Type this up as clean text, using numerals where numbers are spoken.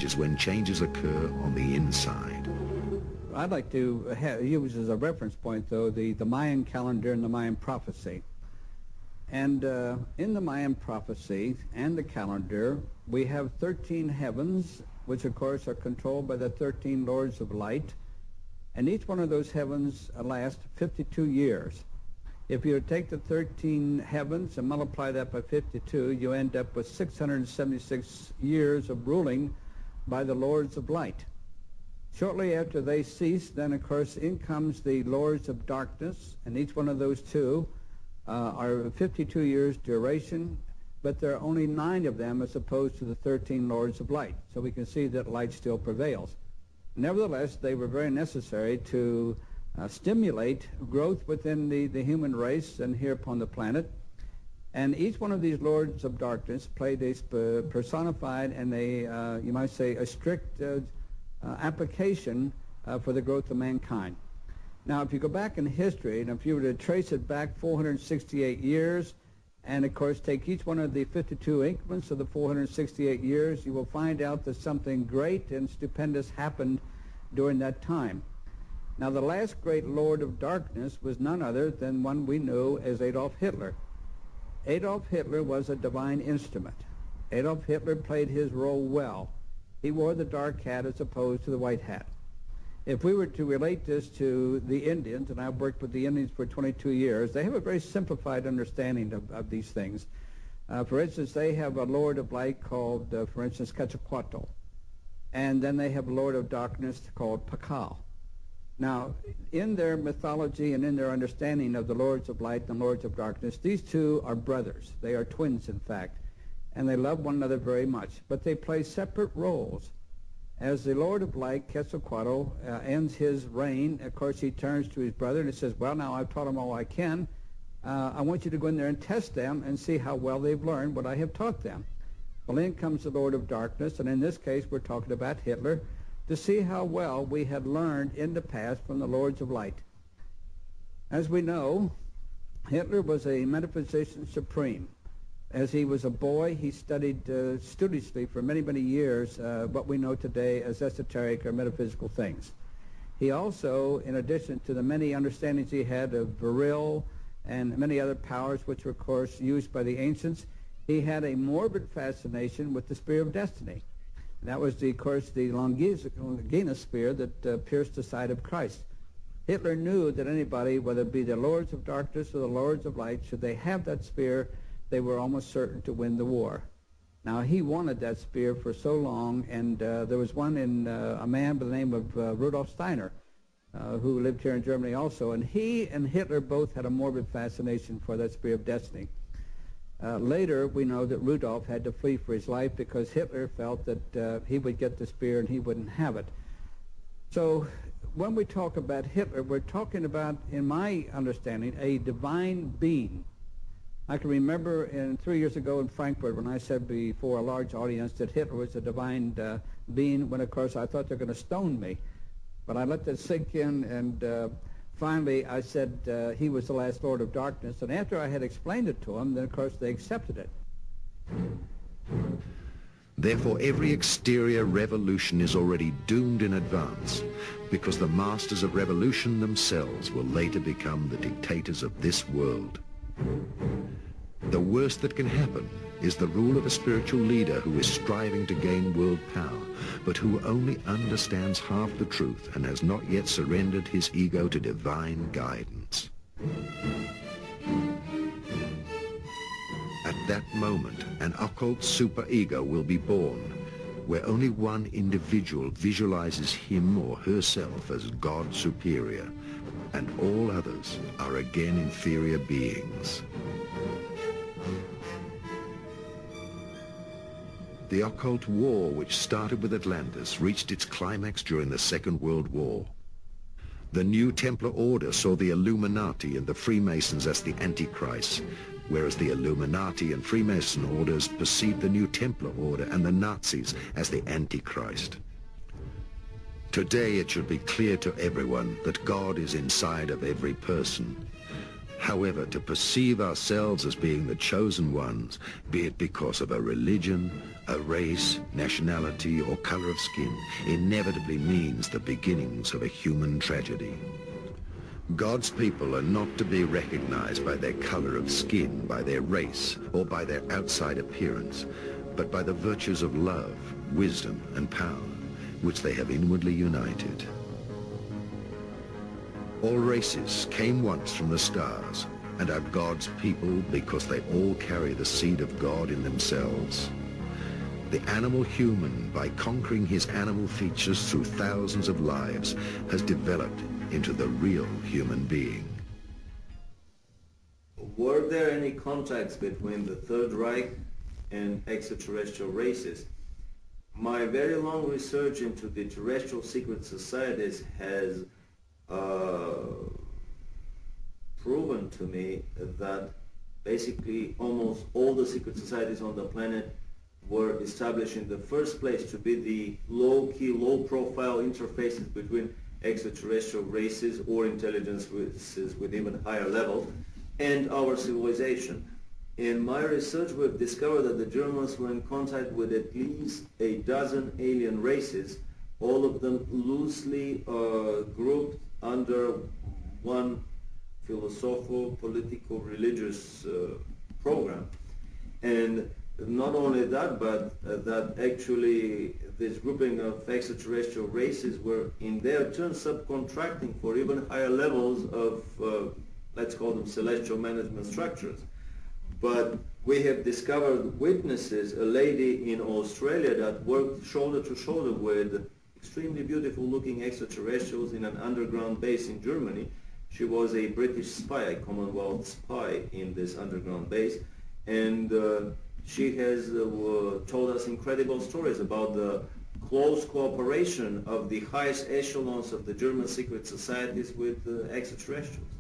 changes when changes occur on the inside. I'd like to use as a reference point, though, the Mayan calendar and the Mayan prophecy. And in the Mayan prophecy and the calendar, we have 13 heavens, which of course are controlled by the 13 lords of light. And each one of those heavens lasts 52 years. If you take the 13 heavens and multiply that by 52, you end up with 676 years of ruling by the lords of light. Shortly after they cease, then of course in comes the lords of darkness, and each one of those two are 52 years duration, but there are only 9 of them as opposed to the 13 lords of light. So we can see that light still prevails. Nevertheless, they were very necessary to stimulate growth within the human race and here upon the planet. And each one of these lords of darkness played a personified and a, you might say, a strict application for the growth of mankind. Now, if you go back in history, and if you were to trace it back 468 years, and of course take each one of the 52 increments of the 468 years, you will find out that something great and stupendous happened during that time. Now, the last great Lord of Darkness was none other than one we knew as Adolf Hitler. Adolf Hitler was a divine instrument. Adolf Hitler played his role well. He wore the dark hat as opposed to the white hat. If we were to relate this to the Indians, and I've worked with the Indians for 22 years, they have a very simplified understanding of these things. For instance, they have a Lord of Light called, for instance, Quetzalcoatl. And then they have a Lord of Darkness called Pakal. Now, in their mythology and in their understanding of the Lords of Light and Lords of Darkness, these two are brothers. They are twins, in fact. And they love one another very much. But they play separate roles. As the Lord of Light, Quetzalcoatl, ends his reign, of course, he turns to his brother and he says, well, now I've taught them all I can. I want you to go in there and test them and see how well they've learned what I have taught them. Well, in comes the Lord of Darkness, and in this case, we're talking about Hitler, to see how well we had learned in the past from the Lords of Light. As we know, Hitler was a metaphysician supreme. As he was a boy, he studied studiously for many, many years what we know today as esoteric or metaphysical things. He also, in addition to the many understandings he had of Viril and many other powers which were, of course, used by the ancients, he had a morbid fascination with the spear of destiny. And that was, of course, the Longinus spear that pierced the side of Christ. Hitler knew that anybody, whether it be the Lords of Darkness or the Lords of Light, should they have that spear, they were almost certain to win the war. Now, he wanted that spear for so long, and there was one in a man by the name of Rudolf Steiner, who lived here in Germany also, and he and Hitler both had a morbid fascination for that spear of destiny. Later, we know that Rudolf had to flee for his life because Hitler felt that he would get the spear and he wouldn't have it. So when we talk about Hitler, we're talking about, in my understanding, a divine being. I can remember 3 years ago in Frankfurt when I said before a large audience that Hitler was a divine being, when of course I thought they were going to stone me. But I let that sink in, and finally I said he was the last Lord of Darkness. And after I had explained it to them, then of course they accepted it. Therefore, every exterior revolution is already doomed in advance, because the masters of revolution themselves will later become the dictators of this world. The worst that can happen is the rule of a spiritual leader who is striving to gain world power, but who only understands half the truth and has not yet surrendered his ego to divine guidance. At that moment, an occult superego will be born, where only one individual visualizes him or herself as God superior, and all others are again inferior beings. The occult war, which started with Atlantis, reached its climax during the Second World War. The New Templar Order saw the Illuminati and the Freemasons as the Antichrist, whereas the Illuminati and Freemason orders perceived the New Templar Order and the Nazis as the Antichrist. Today it should be clear to everyone that God is inside of every person. However, to perceive ourselves as being the chosen ones, be it because of a religion, a race, nationality, or color of skin, inevitably means the beginnings of a human tragedy. God's people are not to be recognized by their color of skin, by their race, or by their outside appearance, but by the virtues of love, wisdom, and power, which they have inwardly united. All races came once from the stars and are God's people because they all carry the seed of God in themselves. The animal human, by conquering his animal features through thousands of lives, has developed into the real human being. Were there any contacts between the Third Reich and extraterrestrial races? My very long research into the terrestrial secret societies has proven to me that basically almost all the secret societies on the planet were established in the first place to be the low-key, low-profile interfaces between extraterrestrial races or intelligence races with even higher level and our civilization. In my research, we've discovered that the Germans were in contact with at least a dozen alien races, all of them loosely grouped under one philosophical, political, religious program. And not only that, but that actually this grouping of extraterrestrial races were in their turn subcontracting for even higher levels of, let's call them celestial management structures. But we have discovered witnesses, a lady in Australia that worked shoulder to shoulder with extremely beautiful looking extraterrestrials in an underground base in Germany. She was a British spy, a Commonwealth spy in this underground base, and she has told us incredible stories about the close cooperation of the highest echelons of the German secret societies with extraterrestrials.